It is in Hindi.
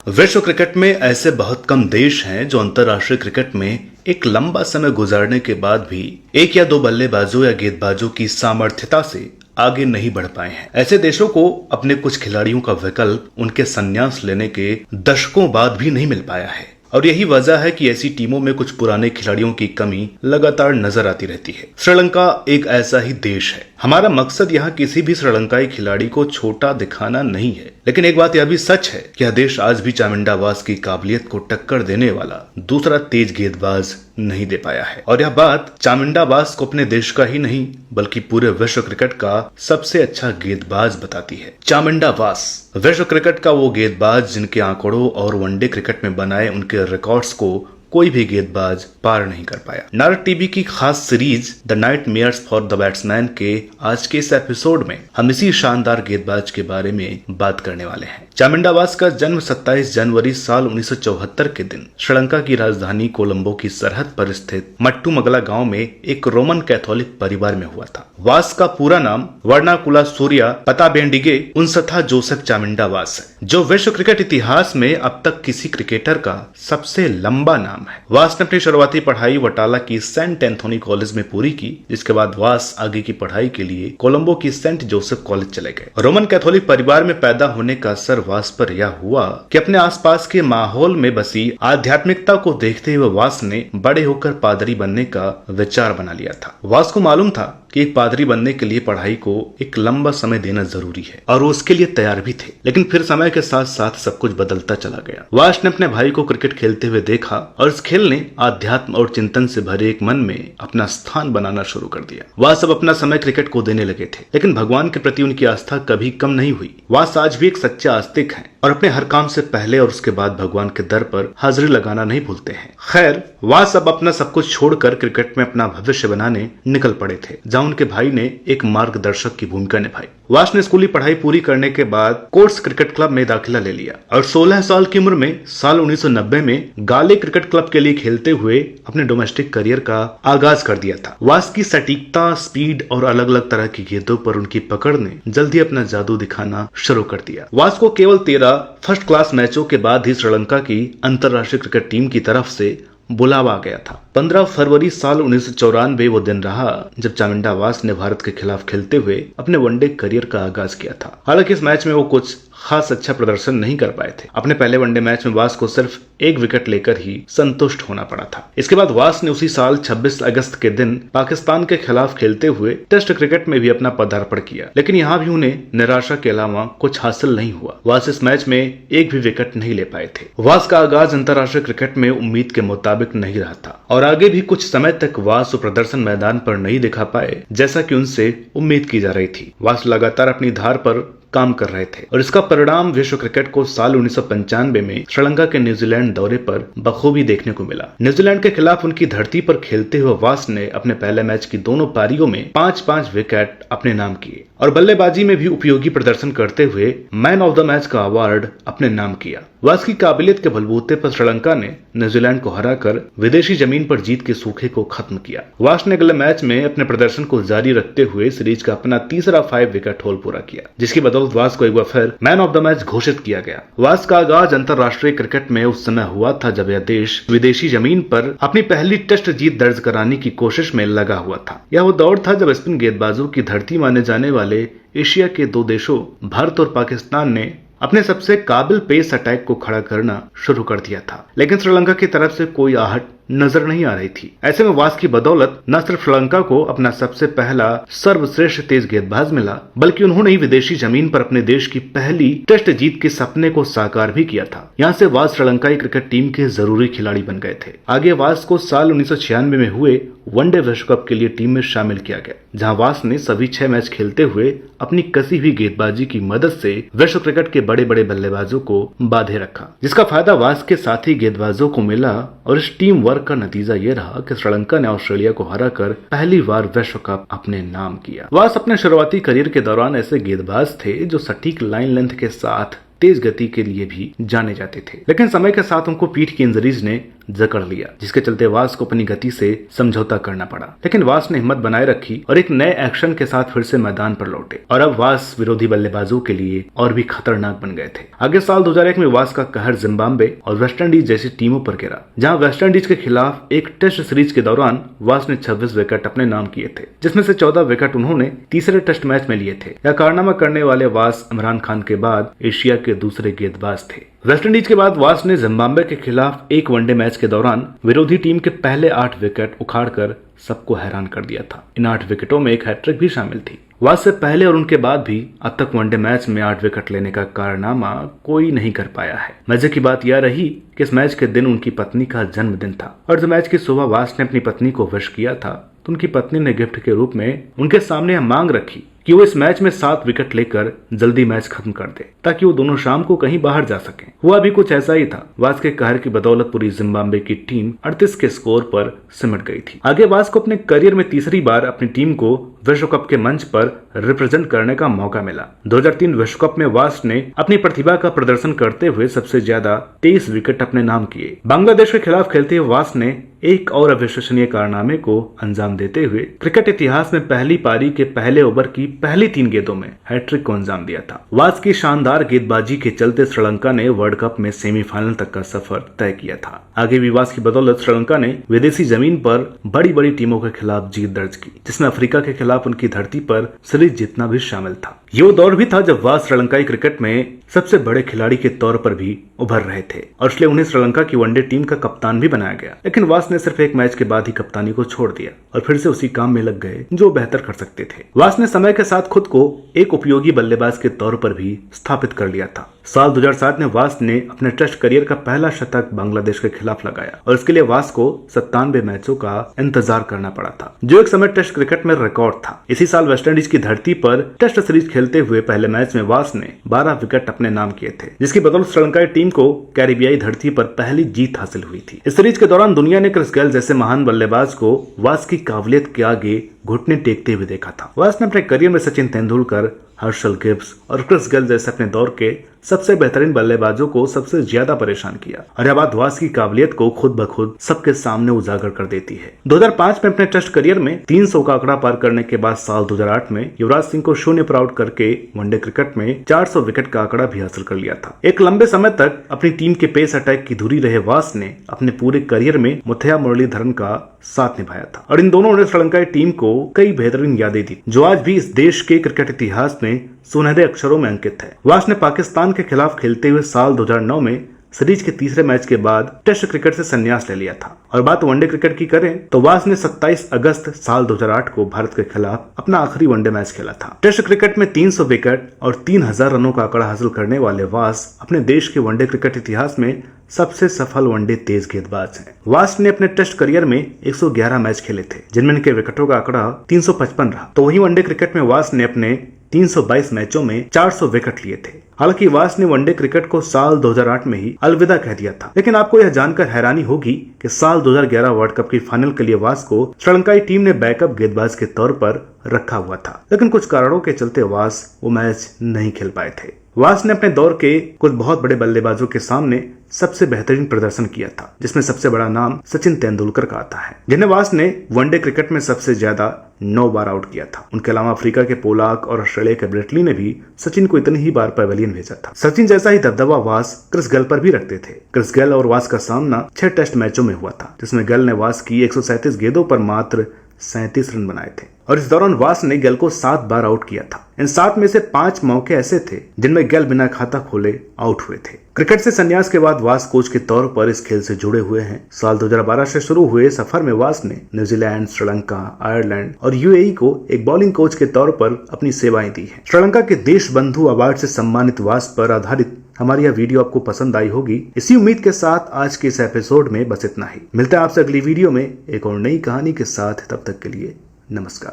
विश्व क्रिकेट में ऐसे बहुत कम देश हैं जो अंतर्राष्ट्रीय क्रिकेट में एक लंबा समय गुजारने के बाद भी एक या दो बल्लेबाजों या गेंदबाजों की सामर्थ्यता से आगे नहीं बढ़ पाए हैं। ऐसे देशों को अपने कुछ खिलाड़ियों का विकल्प उनके संन्यास लेने के दशकों बाद भी नहीं मिल पाया है और यही वजह है कि ऐसी टीमों में कुछ पुराने खिलाड़ियों की कमी लगातार नजर आती रहती है। श्रीलंका एक ऐसा ही देश है। हमारा मकसद यहाँ किसी भी श्रीलंकाई खिलाड़ी को छोटा दिखाना नहीं है, लेकिन एक बात यह भी सच है कि यह देश आज भी चामिंडा वास की काबिलियत को टक्कर देने वाला दूसरा तेज गेंदबाज नहीं दे पाया है। और यह बात चामिंडा वास को अपने देश का ही नहीं बल्कि पूरे विश्व क्रिकेट का सबसे अच्छा गेंदबाज बताती है। चामिंडा वास विश्व क्रिकेट का वो गेंदबाज जिनके आंकड़ों और वनडे क्रिकेट में बनाए उनके रिकॉर्ड्स को कोई भी गेंदबाज पार नहीं कर पाया। नारद टीवी की खास series the nightmares for the batsman के आज के इस एपिसोड में हम इसी शानदार गेंदबाज के बारे में बात करने वाले हैं। चामिंडा वास का जन्म 27 जनवरी साल 1974 के दिन श्रीलंका की राजधानी कोलंबो की सरहद पर स्थित मट्टुमगला गांव में एक रोमन कैथोलिक परिवार में हुआ था। वास का पूरा नाम वर्नाकुला सूर्या पताबेंडिगे उनसथा जोसेफ चामिंडा वास है, जो विश्व क्रिकेट इतिहास में अब तक किसी क्रिकेटर का सबसे लंबा नाम है। वास ने अपनी शुरुआती पढ़ाई वटाला की सेंट एंथोनी कॉलेज में पूरी की, जिसके बाद वास आगे की पढ़ाई के लिए कोलंबो की सेंट जोसेफ कॉलेज चले गए। रोमन कैथोलिक परिवार में पैदा होने का असर वास पर यह हुआ कि अपने आसपास के माहौल में बसी आध्यात्मिकता को देखते हुए वास ने बड़े होकर पादरी बनने का विचार बना लिया था। वास को मालूम था कि एक पादरी बनने के लिए पढ़ाई को एक लंबा समय देना जरूरी है और वो उसके लिए तैयार भी थे, लेकिन फिर समय के साथ साथ सब कुछ बदलता चला गया। वास ने अपने भाई को क्रिकेट खेलते हुए देखा और इस खेल ने आध्यात्म और चिंतन से भरे एक मन में अपना स्थान बनाना शुरू कर दिया। वास अब अपना समय क्रिकेट को देने लगे थे, लेकिन भगवान के प्रति उनकी आस्था कभी कम नहीं हुई। वास आज भी एक सच्चे आस्तिक हैं और अपने हर काम से पहले और उसके बाद भगवान के दर पर हाजिरी लगाना नहीं भूलते हैं। खैर, वास अब अपना सब कुछ छोड़कर क्रिकेट में अपना भविष्य बनाने निकल पड़े थे, जहां उनके भाई ने एक मार्गदर्शक की भूमिका निभाई। वास ने स्कूली पढ़ाई पूरी करने के बाद कोर्ट्स क्रिकेट क्लब में दाखिला ले लिया और 16 साल की उम्र में साल 1990 में गाले क्रिकेट क्लब के लिए खेलते हुए अपने डोमेस्टिक करियर का आगाज कर दिया था। वास की सटीकता, स्पीड और अलग अलग तरह की गेंदों पर उनकी पकड़ ने जल्दी अपना जादू दिखाना शुरू कर दिया। वास को केवल 13 फर्स्ट क्लास मैचों के बाद ही श्रीलंका की अंतर्राष्ट्रीय क्रिकेट टीम की तरफ से बुलावा आ गया था। 15 फरवरी साल 1994 वो दिन रहा जब चामिंडा वास ने भारत के खिलाफ खेलते हुए अपने वनडे करियर का आगाज किया था। हालांकि इस मैच में वो कुछ खास अच्छा प्रदर्शन नहीं कर पाए थे। अपने पहले वनडे मैच में वास को सिर्फ एक विकेट लेकर ही संतुष्ट होना पड़ा था। इसके बाद वास ने उसी साल 26 अगस्त के दिन पाकिस्तान के खिलाफ खेलते हुए टेस्ट क्रिकेट में भी अपना पदार्पण किया, लेकिन यहाँ भी उन्हें निराशा के अलावा कुछ हासिल नहीं हुआ। वास इस मैच में एक भी विकेट नहीं ले पाए थे। वास का आगाज अंतर्राष्ट्रीय क्रिकेट में उम्मीद के मुताबिक नहीं रहा था और आगे भी कुछ समय तक वास प्रदर्शन मैदान पर नहीं दिखा पाए जैसा कि उनसे उम्मीद की जा रही थी। वास लगातार अपनी धार पर काम कर रहे थे और इसका परिणाम विश्व क्रिकेट को साल 1995 में श्रीलंका के न्यूजीलैंड दौरे पर बखूबी देखने को मिला। न्यूजीलैंड के खिलाफ उनकी धरती पर खेलते हुए वास ने अपने पहले मैच की दोनों पारियों में 5-5 विकेट अपने नाम किए और बल्लेबाजी में भी उपयोगी प्रदर्शन करते हुए मैन ऑफ द मैच का अवार्ड अपने नाम किया। वास की काबिलियत के बलबूते पर श्रीलंका ने न्यूजीलैंड को हराकर विदेशी जमीन पर जीत के सूखे को खत्म किया। वास ने अगले मैच में अपने प्रदर्शन को जारी रखते हुए सीरीज का अपना तीसरा 5 विकेट होल पूरा किया, जिसकी बदौलत वास को एक बार फिर मैन ऑफ द मैच घोषित किया गया। वास का आगाज अंतर्राष्ट्रीय क्रिकेट में उस समय हुआ था जब यह देश विदेशी जमीन पर अपनी पहली टेस्ट जीत दर्ज कराने की कोशिश में लगा हुआ था। यह वो दौर था जब स्पिन गेंदबाजों की धरती माने जाने वाले एशिया के दो देशों भारत और पाकिस्तान ने अपने सबसे काबिल पेस अटैक को खड़ा करना शुरू कर दिया था, लेकिन श्रीलंका की तरफ से कोई आहट नजर नहीं आ रही थी। ऐसे में वास की बदौलत न सिर्फ श्रीलंका को अपना सबसे पहला सर्वश्रेष्ठ तेज गेंदबाज मिला, बल्कि उन्होंने ही विदेशी जमीन पर अपने देश की पहली टेस्ट जीत के सपने को साकार भी किया था। यहाँ से वास श्रीलंकाई क्रिकेट टीम के जरूरी खिलाड़ी बन गए थे। आगे वास को साल 1996 में हुए वनडे विश्व कप के लिए टीम में शामिल किया गया, जहाँ वास ने सभी 6 मैच खेलते हुए अपनी कसी हुई गेंदबाजी की मदद से विश्व क्रिकेट के बड़े बड़े बल्लेबाजों को बांधे रखा, जिसका फायदा वास के साथी गेंदबाजों को मिला और इस टीम वर्क का नतीजा ये रहा कि श्रीलंका ने ऑस्ट्रेलिया को हराकर पहली बार विश्व कप अपने नाम किया। वास अपने शुरुआती करियर के दौरान ऐसे गेंदबाज थे जो सटीक लाइन लेंथ के साथ तेज गति के लिए भी जाने जाते थे, लेकिन समय के साथ उनको पीठ की इंजरीज ने जकड़ लिया, जिसके चलते वास को अपनी गति से समझौता करना पड़ा। लेकिन वास ने हिम्मत बनाए रखी और एक नए एक्शन के साथ फिर से मैदान पर लौटे और अब वास विरोधी बल्लेबाजों के लिए और भी खतरनाक बन गए थे। आगे साल 2001 में वास का कहर जिम्बाब्वे और वेस्टइंडीज जैसी टीमों पर गिरा, जहां वेस्टइंडीज के खिलाफ एक टेस्ट सीरीज के दौरान वास ने 26 विकेट अपने नाम किए थे, जिसमें से 14 विकेट उन्होंने तीसरे टेस्ट मैच में लिए थे। यह कारनामा करने वाले वास इमरान खान के बाद एशिया के दूसरे गेंदबाज थे। वेस्टइंडीज के बाद वास ने जिम्बाब्वे के खिलाफ एक वनडे मैच के दौरान विरोधी टीम के पहले 8 विकेट उखाड़कर सबको हैरान कर दिया था। इन 8 विकेटों में एक हैट्रिक भी शामिल थी। वास से पहले और उनके बाद भी अब तक वनडे मैच में 8 विकेट लेने का कारनामा कोई नहीं कर पाया है। मजे की बात यह रही कि इस मैच के दिन उनकी पत्नी का जन्मदिन था और जब मैच की सुबह वास ने अपनी पत्नी को विश किया था तो उनकी पत्नी ने गिफ्ट के रूप में उनके सामने यह मांग रखी कि वो इस मैच में 7 विकेट लेकर जल्दी मैच खत्म कर दे ताकि वो दोनों शाम को कहीं बाहर जा सकें। हुआ भी कुछ ऐसा ही था। वास के कहर की बदौलत पूरी जिम्बाब्वे की टीम 38 के स्कोर पर सिमट गई थी। आगे वास को अपने करियर में तीसरी बार अपनी टीम को विश्व कप के मंच पर रिप्रेजेंट करने का मौका मिला। 2003 विश्व कप में वास ने अपनी प्रतिभा का प्रदर्शन करते हुए सबसे ज्यादा 23 विकेट अपने नाम किए। बांग्लादेश के खिलाफ खेलते हुए वास ने एक और अविश्वसनीय कारनामे को अंजाम देते हुए क्रिकेट इतिहास में पहली पारी के पहले ओवर की पहली 3 गेंदों में हैट्रिक को अंजाम दिया था। वास की शानदार गेंदबाजी के चलते श्रीलंका ने वर्ल्ड कप में सेमीफाइनल तक का सफर तय किया था। आगे भी वास की बदौलत श्रीलंका ने विदेशी जमीन पर बड़ी बड़ी टीमों के खिलाफ जीत दर्ज की, जिसमें अफ्रीका के खिलाफ उनकी धरती पर सीरीज जीतना भी शामिल था। ये वो दौर भी था जब वास श्रीलंकाई क्रिकेट में सबसे बड़े खिलाड़ी के तौर पर भी उभर रहे थे और इसलिए उन्हें श्रीलंका की वनडे टीम का कप्तान भी बनाया गया। लेकिन वास ने सिर्फ एक मैच के बाद ही कप्तानी को छोड़ दिया और फिर से उसी काम में लग गए जो बेहतर कर सकते थे। वास ने समय के साथ खुद को एक उपयोगी बल्लेबाज के तौर पर भी स्थापित कर लिया था। साल 2007 में वास ने अपने टेस्ट करियर का पहला शतक बांग्लादेश के खिलाफ लगाया और इसके लिए वास को 97 मैचों का इंतजार करना पड़ा था, जो एक समय टेस्ट क्रिकेट में रिकॉर्ड था। इसी साल वेस्टइंडीज की धरती पर टेस्ट सीरीज खेलते हुए पहले मैच में वास ने 12 विकेट अपने नाम किए थे, जिसकी बदौलत श्रीलंकाई टीम को कैरिबियाई धरती पर पहली जीत हासिल हुई थी। इस सीरीज के दौरान दुनिया ने क्रिस गेल जैसे महान बल्लेबाज को वास की काबिलियत के आगे घुटने टेकते हुए देखा था। वास ने अपने करियर में सचिन तेंदुलकर, हर्षल गिब्स और क्रिस गेल जैसे अपने दौर के सबसे बेहतरीन बल्लेबाजों को सबसे ज्यादा परेशान किया और यह बात वास की काबिलियत को खुद ब खुद सबके सामने उजागर कर देती है। 2005 में अपने टेस्ट करियर में 300 का आंकड़ा पार करने के बाद साल 2008 में युवराज सिंह को 0 पर आउट करके वनडे क्रिकेट में 400 विकेट का आंकड़ा भी हासिल कर लिया था। एक लंबे समय तक अपनी टीम के पेस अटैक की धुरी रहे वास ने अपने पूरे करियर में मुथैया मुरलीधरन का साथ निभाया था और इन दोनों ने श्रीलंकाई टीम को कई बेहतरीन यादें दी जो आज भी इस देश के क्रिकेट इतिहास में सुनहरे अक्षरों में अंकित है। वास ने पाकिस्तान के खिलाफ खेलते हुए साल 2009 में सीरीज के तीसरे मैच के बाद टेस्ट क्रिकेट से संन्यास ले लिया था और बात वनडे क्रिकेट की करें तो वास ने 27 अगस्त साल 2008 को भारत के खिलाफ अपना आखिरी वनडे मैच खेला था। टेस्ट क्रिकेट में 300 विकेट और 3000 रनों का आंकड़ा हासिल करने वाले वास अपने देश के वनडे क्रिकेट इतिहास में सबसे सफल वनडे तेज गेंदबाज हैं। वास ने अपने टेस्ट करियर में 111 मैच खेले थे, जिनमें इनके विकेटों का आंकड़ा 355 रहा। तो वही वनडे क्रिकेट में वास ने अपने 322 मैचों में 400 विकेट लिए थे। हालांकि वास ने वनडे क्रिकेट को साल 2008 में ही अलविदा कह दिया था, लेकिन आपको यह जानकर हैरानी होगी कि साल 2011 वर्ल्ड कप की फाइनल के लिए वास को श्रीलंकाई टीम ने बैकअप गेंदबाज के तौर पर रखा हुआ था, लेकिन कुछ कारणों के चलते वास वो मैच नहीं खेल पाए थे। वास ने अपने दौर के कुछ बहुत बड़े बल्लेबाजों के सामने सबसे बेहतरीन प्रदर्शन किया था, जिसमें सबसे बड़ा नाम सचिन तेंदुलकर का आता है, जिन्हें वास ने वनडे क्रिकेट में सबसे ज्यादा 9 बार आउट किया था। उनके अलावा अफ्रीका के पोलाक और ऑस्ट्रेलिया के ब्रेटली ने भी सचिन को इतनी ही बार पवेलियन भेजा था। सचिन जैसा ही दबदबा वास क्रिस गेल पर भी रखते थे। क्रिस गेल और वास का सामना 6 टेस्ट मैचों में हुआ था, जिसमें गेल ने वास की 137 गेंदों पर मात्र 37 रन बनाए थे और इस दौरान वास ने गेल को 7 बार आउट किया था। इन 7 में से 5 मौके ऐसे थे जिनमें गेल बिना खाता खोले आउट हुए थे। क्रिकेट से संन्यास के बाद वास कोच के तौर पर इस खेल से जुड़े हुए हैं। साल 2012 से शुरू हुए सफर में वास ने न्यूजीलैंड, श्रीलंका, आयरलैंड और यूएई को एक बॉलिंग कोच के तौर पर अपनी सेवाएं दी हैं। श्रीलंका के देश बंधु अवार्ड से सम्मानित वास पर आधारित हमारी यह वीडियो आपको पसंद आई होगी। इसी उम्मीद के साथ आज के इस एपिसोड में बस इतना ही। मिलते हैं आपसे अगली वीडियो में एक और नई कहानी के साथ। तब तक के लिए नमस्कार।